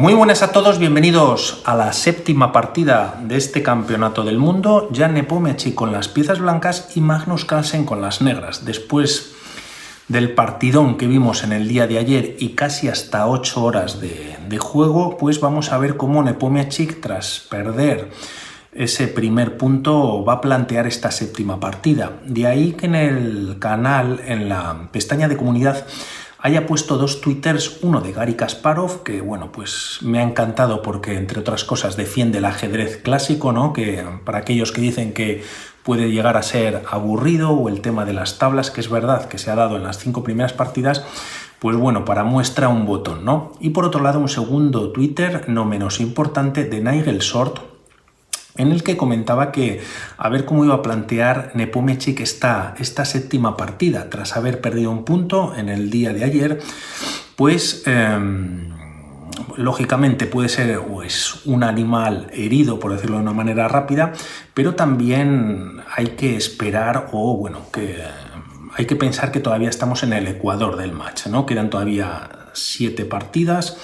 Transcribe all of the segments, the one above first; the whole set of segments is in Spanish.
Muy buenas a todos, bienvenidos a la séptima partida de este campeonato del mundo. Jan Nepomniachtchi con las piezas blancas y Magnus Carlsen con las negras. Después del partidón que vimos en el día de ayer y casi hasta 8 horas de juego, pues vamos a ver cómo Nepomniachtchi, tras perder ese primer punto, va a plantear esta séptima partida. De ahí que en el canal, en la pestaña de comunidad, haya puesto dos twitters, uno de Garry Kasparov, que bueno, pues me ha encantado porque entre otras cosas defiende el ajedrez clásico, ¿no? Que para aquellos que dicen que puede llegar a ser aburrido, o el tema de las tablas, que es verdad que se ha dado en las 5 primeras partidas, pues bueno, para muestra un botón, ¿no? Y por otro lado un segundo Twitter, no menos importante, de Nigel Short, en el que comentaba que a ver cómo iba a plantear Nepomniachtchi esta séptima partida, tras haber perdido un punto en el día de ayer. Pues lógicamente puede ser pues, un animal herido, por decirlo de una manera rápida, pero también hay que esperar, o bueno, que hay que pensar que todavía estamos en el ecuador del match, ¿no? Quedan todavía 7 partidas.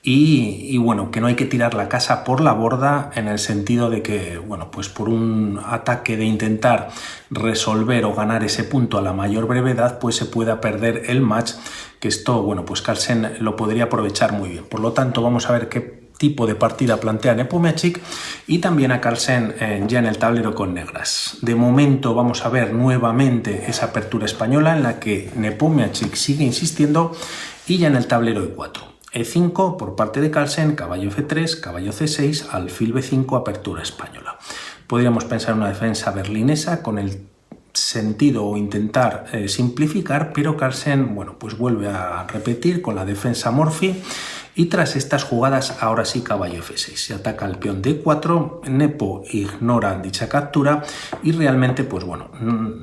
Y bueno, que no hay que tirar la casa por la borda, en el sentido de que, bueno, pues por un ataque de intentar resolver o ganar ese punto a la mayor brevedad, pues se pueda perder el match, que esto, bueno, pues Carlsen lo podría aprovechar muy bien. Por lo tanto, vamos a ver qué tipo de partida plantea Nepomniachtchi y también a Carlsen ya en el tablero con negras. De momento vamos a ver nuevamente esa apertura española en la que Nepomniachtchi sigue insistiendo, y ya en el tablero E4. E5 por parte de Carlsen, caballo F3, caballo C6, alfil B5, apertura española. Podríamos pensar en una defensa berlinesa con el sentido o intentar simplificar, pero Carlsen, bueno, pues vuelve a repetir con la defensa Morphy. Y tras estas jugadas, ahora sí caballo F6, se ataca el peón D4, Nepo ignora dicha captura y realmente, pues bueno,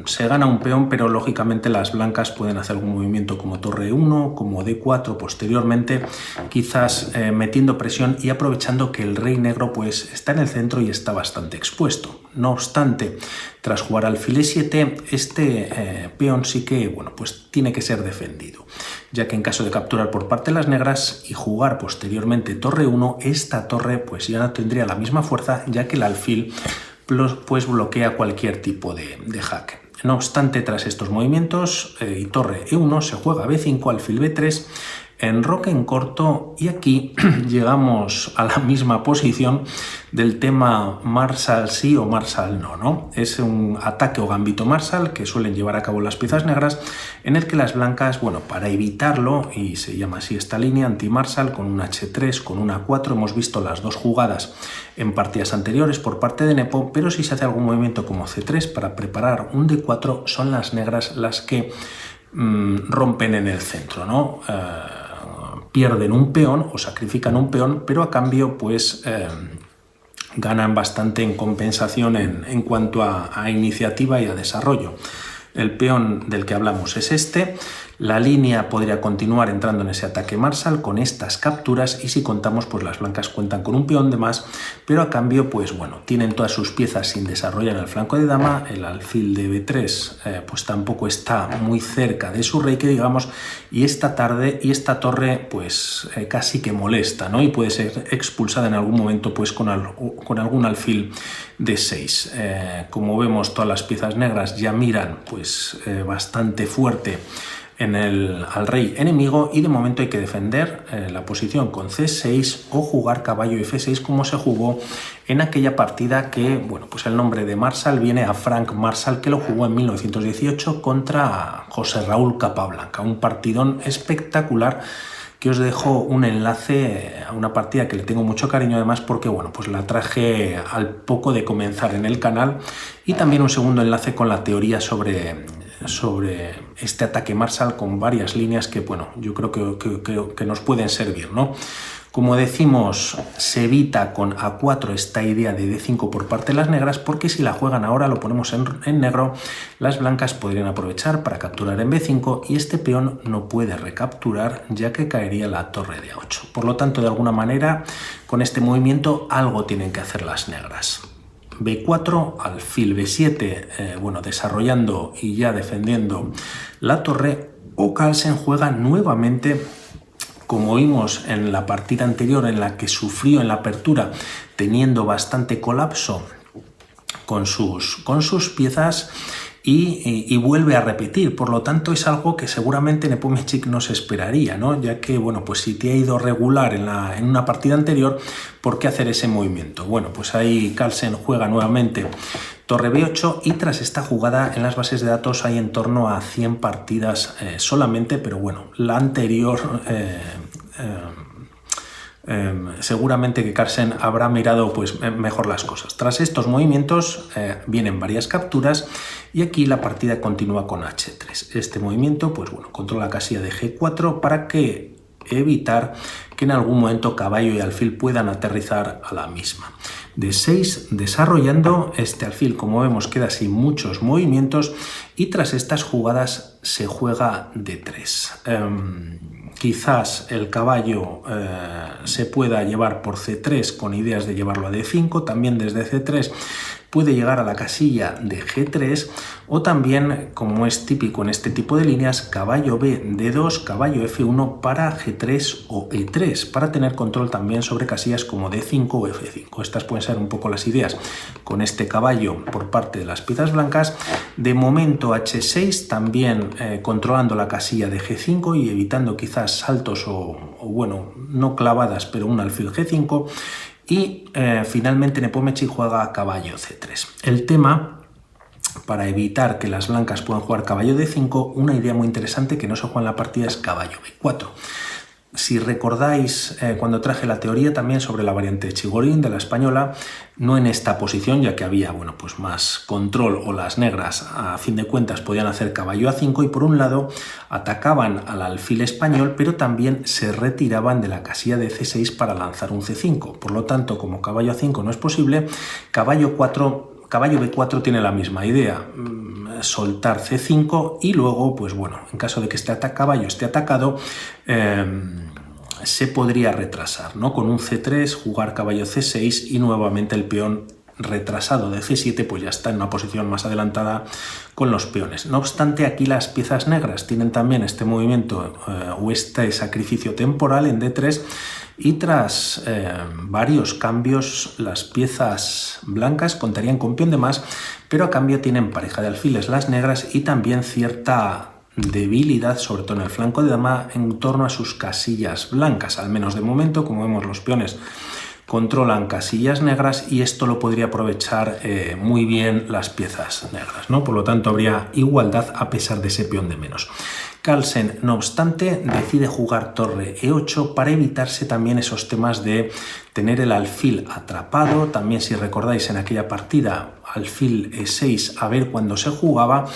se gana un peón, pero lógicamente las blancas pueden hacer algún movimiento como torre 1, como D4 posteriormente, quizás metiendo presión y aprovechando que el rey negro pues está en el centro y está bastante expuesto. No obstante, tras jugar alfil E7, este peón sí que, bueno, pues tiene que ser defendido, ya que en caso de capturar por parte de las negras y jugar posteriormente torre 1, esta torre pues ya no tendría la misma fuerza, ya que el alfil pues bloquea cualquier tipo de jaque. No obstante, tras estos movimientos y torre E1, se juega B5, alfil B3, enroque en corto, y aquí llegamos a la misma posición del tema Marshall sí o Marshall no, ¿no? Es un ataque o gambito Marshall que suelen llevar a cabo las piezas negras, en el que las blancas, bueno, para evitarlo, y se llama así esta línea, anti-Marshall, con un H3, con un A4, hemos visto las dos jugadas en partidas anteriores por parte de Nepo, pero si se hace algún movimiento como C3 para preparar un D4, son las negras las que rompen en el centro, ¿no? Pierden un peón o sacrifican un peón, pero a cambio pues ganan bastante en compensación en cuanto a iniciativa y a desarrollo. El peón del que hablamos es este. La línea podría continuar entrando en ese ataque Marshall con estas capturas, y si contamos, pues las blancas cuentan con un peón de más, pero a cambio, pues bueno, tienen todas sus piezas sin desarrollar en el flanco de dama. El alfil de B3 pues tampoco está muy cerca de su rey, que digamos, y esta torre pues casi que molesta, ¿no? Y puede ser expulsada en algún momento pues con algún alfil de 6. Como vemos, todas las piezas negras ya miran pues bastante fuerte al rey enemigo, y de momento hay que defender la posición con C6 o jugar caballo F6, como se jugó en aquella partida que, bueno, pues el nombre de Marshall viene a Frank Marshall, que lo jugó en 1918 contra José Raúl Capablanca, un partidón espectacular, que os dejo un enlace a una partida que le tengo mucho cariño, además porque, bueno, pues la traje al poco de comenzar en el canal, y también un segundo enlace con la teoría sobre este ataque Marshall, con varias líneas que, bueno, yo creo que nos pueden servir, ¿no? Como decimos, se evita con A4 esta idea de D5 por parte de las negras, porque si la juegan ahora, lo ponemos en negro, las blancas podrían aprovechar para capturar en B5, y este peón no puede recapturar, ya que caería la torre de A8. Por lo tanto, de alguna manera, con este movimiento algo tienen que hacer las negras. B4, alfil B7, bueno, desarrollando y ya defendiendo la torre, o Carlsen juega nuevamente como vimos en la partida anterior en la que sufrió en la apertura teniendo bastante colapso con sus piezas, y vuelve a repetir. Por lo tanto, es algo que seguramente Nepomniachtchi no se esperaría, ¿no? Ya que, bueno, pues si te ha ido regular en una partida anterior, ¿por qué hacer ese movimiento? Bueno, pues ahí Carlsen juega nuevamente torre b8, y tras esta jugada en las bases de datos hay en torno a 100 partidas solamente, pero bueno, la anterior seguramente que Carlsen habrá mirado pues mejor las cosas. Tras estos movimientos vienen varias capturas, y aquí la partida continúa con h3. Este movimiento pues bueno, controla la casilla de g4 para que evitar que en algún momento caballo y alfil puedan aterrizar a la misma. D6 desarrollando, este alfil como vemos queda sin muchos movimientos, y tras estas jugadas se juega D3. Quizás el caballo se pueda llevar por C3 con ideas de llevarlo a D5, también desde C3 puede llegar a la casilla de G3, o también, como es típico en este tipo de líneas, caballo B, D2, caballo F1 para G3 o E3, para tener control también sobre casillas como D5 o F5. Estas pueden ser un poco las ideas con este caballo por parte de las piezas blancas. De momento H6 también controlando la casilla de G5 y evitando quizás saltos o bueno, no clavadas, pero un alfil G5. Y finalmente Nepomniachtchi juega a caballo C3. El tema, para evitar que las blancas puedan jugar caballo D5, una idea muy interesante que no se juega en la partida es caballo B4. Si recordáis, cuando traje la teoría también sobre la variante de Chigorin de la española, no en esta posición, ya que había bueno, pues más control, o las negras a fin de cuentas podían hacer caballo A5, y por un lado atacaban al alfil español, pero también se retiraban de la casilla de C6 para lanzar un C5. Por lo tanto, como caballo A5 no es posible, caballo B4 tiene la misma idea, soltar C5, y luego, pues bueno, en caso de que este caballo esté atacado, se podría retrasar, ¿no? Con un C3, jugar caballo C6, y nuevamente el peón retrasado de C7 pues ya está en una posición más adelantada con los peones. No obstante, aquí las piezas negras tienen también este movimiento o este sacrificio temporal en D3, y tras varios cambios las piezas blancas contarían con peón de más, pero a cambio tienen pareja de alfiles las negras, y también cierta debilidad, sobre todo en el flanco de dama, en torno a sus casillas blancas. Al menos de momento, como vemos, los peones controlan casillas negras, y esto lo podría aprovechar muy bien las piezas negras, ¿no? Por lo tanto, habría igualdad a pesar de ese peón de menos. Carlsen, no obstante, decide jugar torre E8 para evitarse también esos temas de tener el alfil atrapado. También, si recordáis, en aquella partida alfil E6 a ver cuándo se jugaba,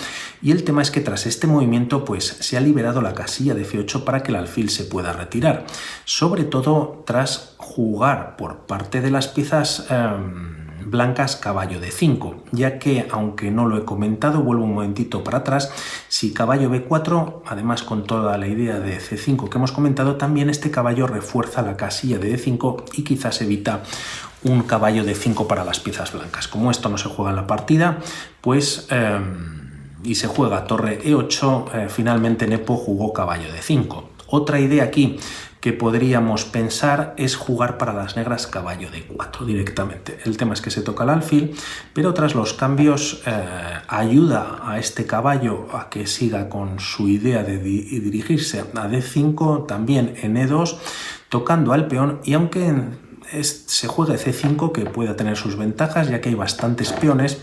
y el tema es que tras este movimiento pues se ha liberado la casilla de F8 para que el alfil se pueda retirar, sobre todo tras jugar por parte de las piezas blancas caballo D5, ya que, aunque no lo he comentado, vuelvo un momentito para atrás, si caballo B4, además con toda la idea de C5 que hemos comentado, también este caballo refuerza la casilla de D5 y quizás evita un caballo D5 para las piezas blancas. Como esto no se juega en la partida, pues y se juega torre E8, finalmente Nepo jugó caballo D5. Otra idea aquí que podríamos pensar es jugar para las negras caballo D4 directamente. El tema es que se toca el alfil, pero tras los cambios ayuda a este caballo a que siga con su idea de dirigirse a D5, también en E2, tocando al peón, y aunque se juegue C5, que pueda tener sus ventajas, ya que hay bastantes peones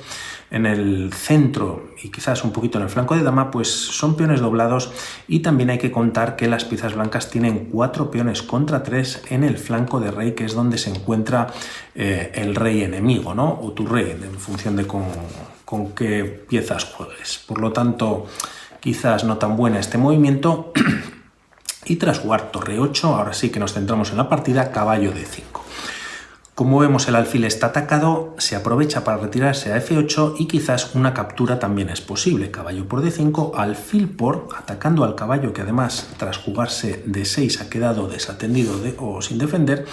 en el centro y quizás un poquito en el flanco de dama, pues son peones doblados, y también hay que contar que las piezas blancas tienen 4 peones contra 3 en el flanco de rey, que es donde se encuentra el rey enemigo, ¿no? O tu rey, en función de con qué piezas juegues. Por lo tanto, quizás no tan buena este movimiento. Y tras jugar torre 8, ahora sí que nos centramos en la partida, caballo D5. Como vemos, el alfil está atacado, se aprovecha para retirarse a F8, y quizás una captura también es posible. Caballo por D5, alfil por, atacando al caballo, que además tras jugarse D6 ha quedado desatendido o sin defender,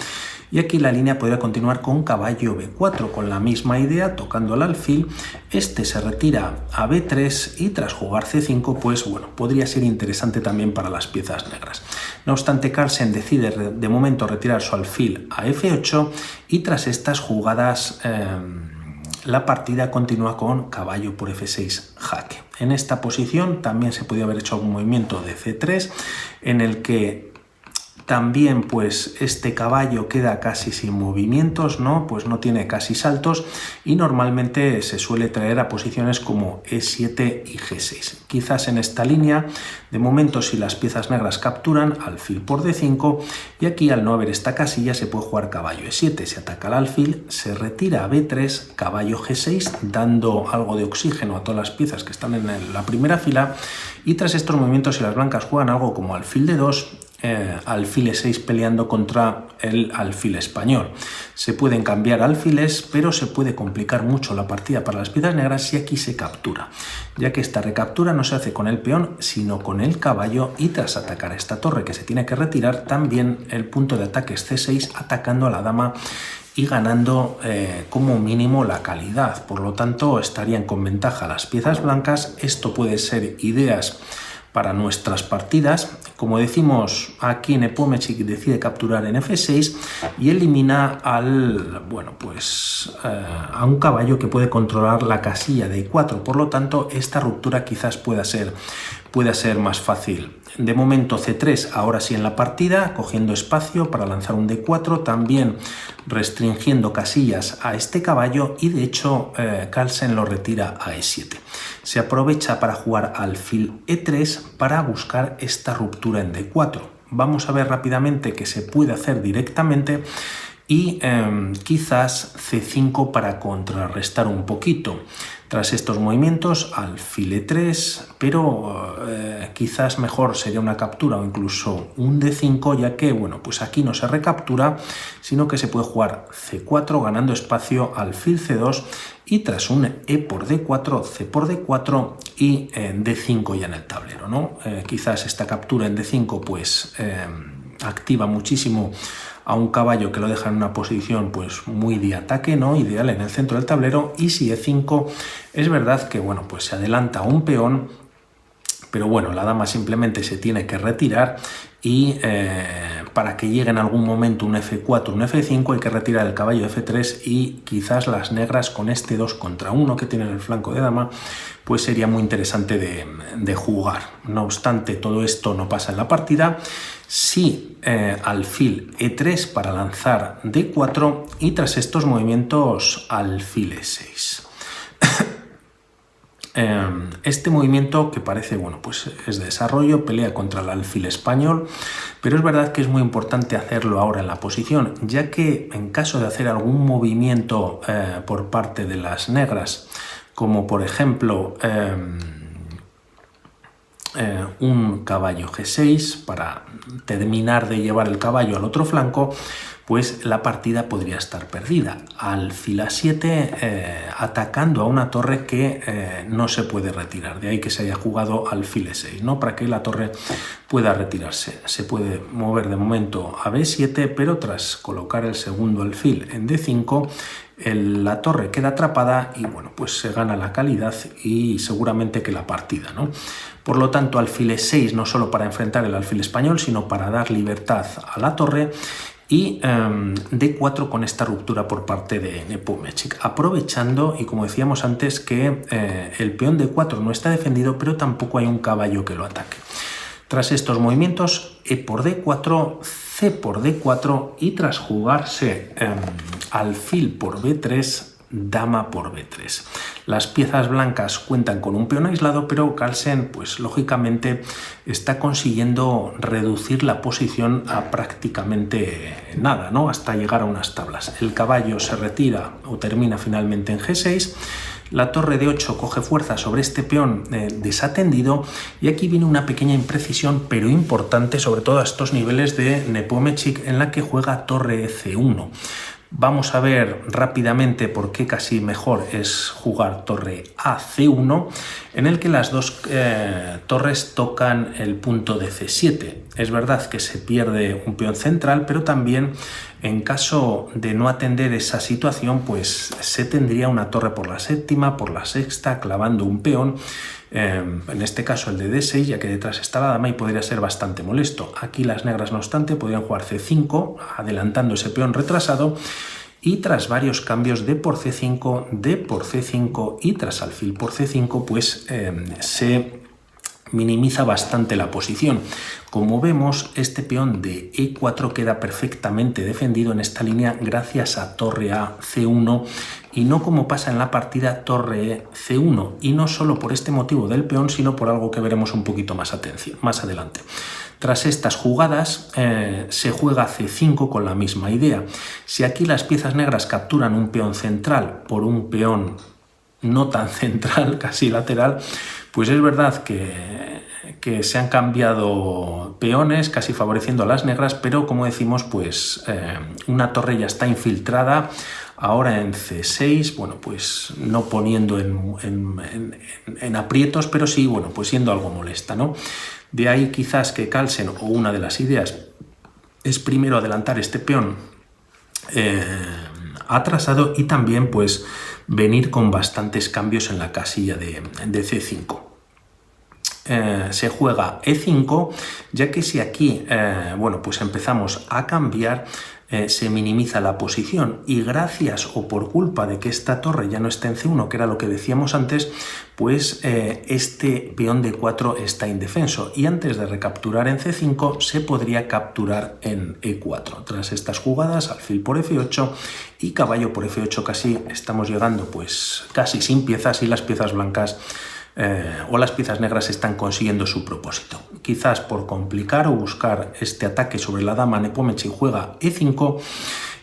y aquí la línea podría continuar con caballo b4, con la misma idea, tocando el alfil, este se retira a b3 y tras jugar c5, pues bueno, podría ser interesante también para las piezas negras. No obstante, Carlsen decide de momento retirar su alfil a f8 y tras estas jugadas la partida continúa con caballo por f6 jaque. En esta posición también se podía haber hecho algún movimiento de c3 en el que también pues este caballo queda casi sin movimientos, ¿no? Pues no tiene casi saltos y normalmente se suele traer a posiciones como e7 y g6. Quizás en esta línea, de momento si las piezas negras capturan, alfil por d5 y aquí al no haber esta casilla se puede jugar caballo e7, se ataca al alfil, se retira a b3, caballo g6, dando algo de oxígeno a todas las piezas que están en la primera fila y tras estos movimientos si las blancas juegan algo como alfil d2, alfil e6 peleando contra el alfil español. Se pueden cambiar alfiles, pero se puede complicar mucho la partida para las piezas negras si aquí se captura, ya que esta recaptura no se hace con el peón, sino con el caballo y tras atacar esta torre que se tiene que retirar, también el punto de ataque es c6 atacando a la dama y ganando como mínimo la calidad. Por lo tanto, estarían con ventaja las piezas blancas. Esto puede ser ideas para nuestras partidas. Como decimos, aquí Nepomniachtchi decide capturar en f6 y elimina al, a un caballo que puede controlar la casilla de e4. Por lo tanto, esta ruptura quizás pueda ser más fácil. De momento c3, ahora sí en la partida, cogiendo espacio para lanzar un d4, también restringiendo casillas a este caballo y de hecho Carlsen lo retira a e7. Se aprovecha para jugar alfil e3 para buscar esta ruptura en d4. Vamos a ver rápidamente que se puede hacer directamente y quizás c5 para contrarrestar un poquito. Tras estos movimientos, alfil e3, pero quizás mejor sería una captura o incluso un d5, ya que bueno, pues aquí no se recaptura, sino que se puede jugar c4 ganando espacio, alfil c2 y tras un e por d4, c por d4 y d5 ya en el tablero, ¿no? Quizás esta captura en d5 pues activa muchísimo a un caballo que lo deja en una posición pues muy de ataque, ¿no? Ideal en el centro del tablero, y si e5 es verdad que bueno, pues se adelanta un peón, pero bueno, la dama simplemente se tiene que retirar y para que llegue en algún momento un f4, un f5 hay que retirar el caballo f3 y quizás las negras con este 2 contra 1 que tienen el flanco de dama pues sería muy interesante de jugar. No obstante, todo esto no pasa en la partida. Sí, alfil e3 para lanzar d4 y tras estos movimientos alfil e6. Este movimiento que parece, bueno, pues es de desarrollo, pelea contra el alfil español, pero es verdad que es muy importante hacerlo ahora en la posición, ya que en caso de hacer algún movimiento por parte de las negras, como por ejemplo un caballo g6 para terminar de llevar el caballo al otro flanco, pues la partida podría estar perdida. Alfil a7 atacando a una torre que no se puede retirar, de ahí que se haya jugado alfil e6, ¿no? Para que la torre pueda retirarse. Se puede mover de momento a b7, pero tras colocar el segundo alfil en d5, la torre queda atrapada y bueno, pues se gana la calidad y seguramente que la partida, ¿no? Por lo tanto, alfil e6 no solo para enfrentar el alfil español, sino para dar libertad a la torre, y d4 con esta ruptura por parte de Nepomniachtchi, aprovechando, y como decíamos antes, que el peón d4 no está defendido, pero tampoco hay un caballo que lo ataque. Tras estos movimientos, e por d4, c por d4 y tras jugarse alfil por b3, dama por b3. Las piezas blancas cuentan con un peón aislado, pero Carlsen, pues lógicamente, está consiguiendo reducir la posición a prácticamente nada, ¿no? Hasta llegar a unas tablas. El caballo se retira o termina finalmente en g6. La torre de 8 coge fuerza sobre este peón desatendido y aquí viene una pequeña imprecisión pero importante, sobre todo a estos niveles de Nepomniachtchi, en la que juega torre c1. Vamos a ver rápidamente por qué casi mejor es jugar torre a c1, en el que las dos torres tocan el punto de c7. Es verdad que se pierde un peón central, pero también En caso de no atender esa situación, pues se tendría una torre por la séptima, por la sexta, clavando un peón, en este caso el de D6, ya que detrás está la dama y podría ser bastante molesto. Aquí las negras, no obstante, podrían jugar C5, adelantando ese peón retrasado, y tras varios cambios D por C5, D por C5 y tras alfil por C5, pues se minimiza bastante la posición. Como vemos, este peón de E4 queda perfectamente defendido en esta línea gracias a torre A C1 y no como pasa en la partida torre E C1, y no solo por este motivo del peón, sino por algo que veremos un poquito más adelante. Tras estas jugadas se juega C5 con la misma idea. Si aquí las piezas negras capturan un peón central por un peón no tan central, casi lateral, pues es verdad que se han cambiado peones, casi favoreciendo a las negras, pero como decimos, pues una torre ya está infiltrada ahora en C6, bueno, pues no poniendo en aprietos, pero sí, bueno, pues siendo algo molesta, ¿no? De ahí quizás que Carlsen, o una de las ideas, es primero adelantar este peón atrasado y también pues venir con bastantes cambios en la casilla de C5. Se juega E5, ya que si aquí bueno, pues empezamos a cambiar, se minimiza la posición, y gracias o por culpa de que esta torre ya no esté en C1, que era lo que decíamos antes, pues este peón de 4 está indefenso, y antes de recapturar en C5 se podría capturar en E4. Tras estas jugadas, alfil por F8 y caballo por F8, casi estamos llegando pues casi sin piezas, y las piezas blancas o las piezas negras están consiguiendo su propósito. Quizás por complicar o buscar este ataque sobre la dama, Nepomniachtchi juega E5,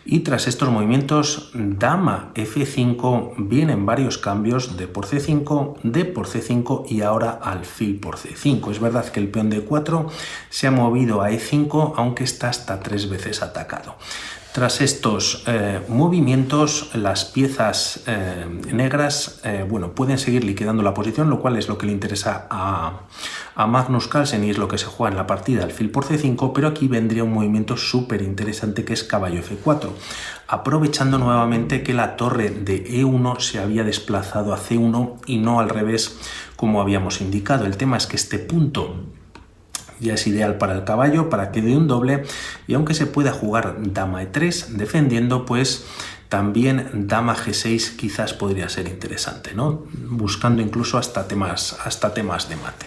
y tras estos movimientos dama F5 vienen varios cambios, D por C5, D por C5 y ahora alfil por C5. Es verdad que el peón de 4 se ha movido a E5, aunque está hasta 3 veces atacado. Tras estos movimientos, las piezas negras bueno, pueden seguir liquidando la posición, lo cual es lo que le interesa a Magnus Carlsen y es lo que se juega en la partida, alfil por C5, pero aquí vendría un movimiento súper interesante que es caballo F4, aprovechando nuevamente que la torre de E1 se había desplazado a C1 y no al revés como habíamos indicado. El tema es que este punto ya es ideal para el caballo, para que dé un doble, y aunque se pueda jugar dama E3 defendiendo, pues también dama G6 quizás podría ser interesante, ¿no? Buscando incluso hasta temas de mate.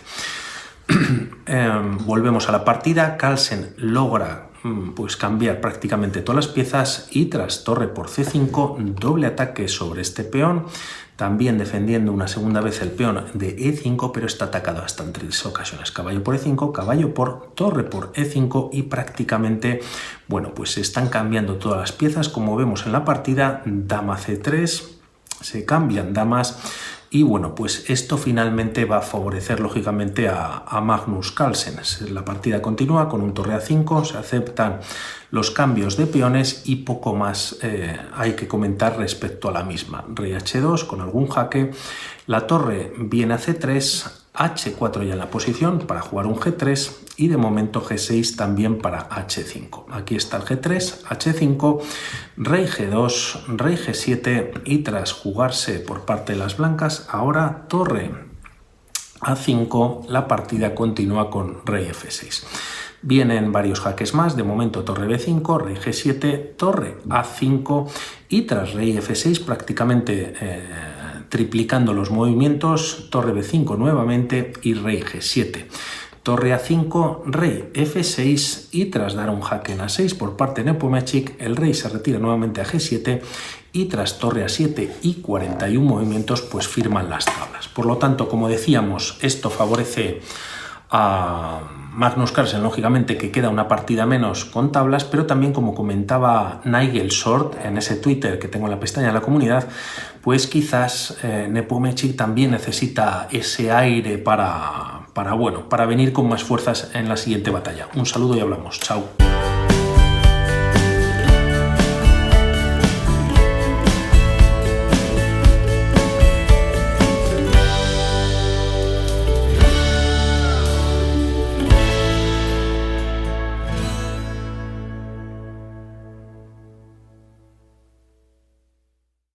Volvemos a la partida. Carlsen logra pues cambiar prácticamente todas las piezas, y tras torre por C5, doble ataque sobre este peón, también defendiendo una segunda vez el peón de E5, pero está atacado hasta en 3 ocasiones. Caballo por E5, caballo por torre por E5, y prácticamente, bueno, pues se están cambiando todas las piezas, como vemos en la partida. Dama C3, se cambian damas, y bueno, pues esto finalmente va a favorecer lógicamente a Magnus Carlsen. La partida continúa con un torre A5, se aceptan los cambios de peones y poco más hay que comentar respecto a la misma. Rey H2 con algún jaque, la torre viene a C3, H4 ya en la posición para jugar un G3, y de momento G6 también para H5. Aquí está el G3, H5, Rey G2, Rey G7, y tras jugarse por parte de las blancas, ahora torre A5, la partida continúa con Rey F6. Vienen varios jaques más, de momento torre B5, Rey G7, torre A5, y tras Rey F6 prácticamente triplicando los movimientos, torre B5 nuevamente y Rey G7. Torre A5, Rey F6, y tras dar un jaque en A6 por parte de Nepomniachtchi, el rey se retira nuevamente a G7, y tras torre A7 y 41 movimientos pues firman las tablas. Por lo tanto, como decíamos, esto favorece a Magnus Carlsen, lógicamente, que queda una partida menos con tablas, pero también, como comentaba Nigel Short en ese Twitter que tengo en la pestaña de la comunidad, pues quizás Nepomniachtchi también necesita ese aire para venir con más fuerzas en la siguiente batalla. Un saludo y hablamos. Chao.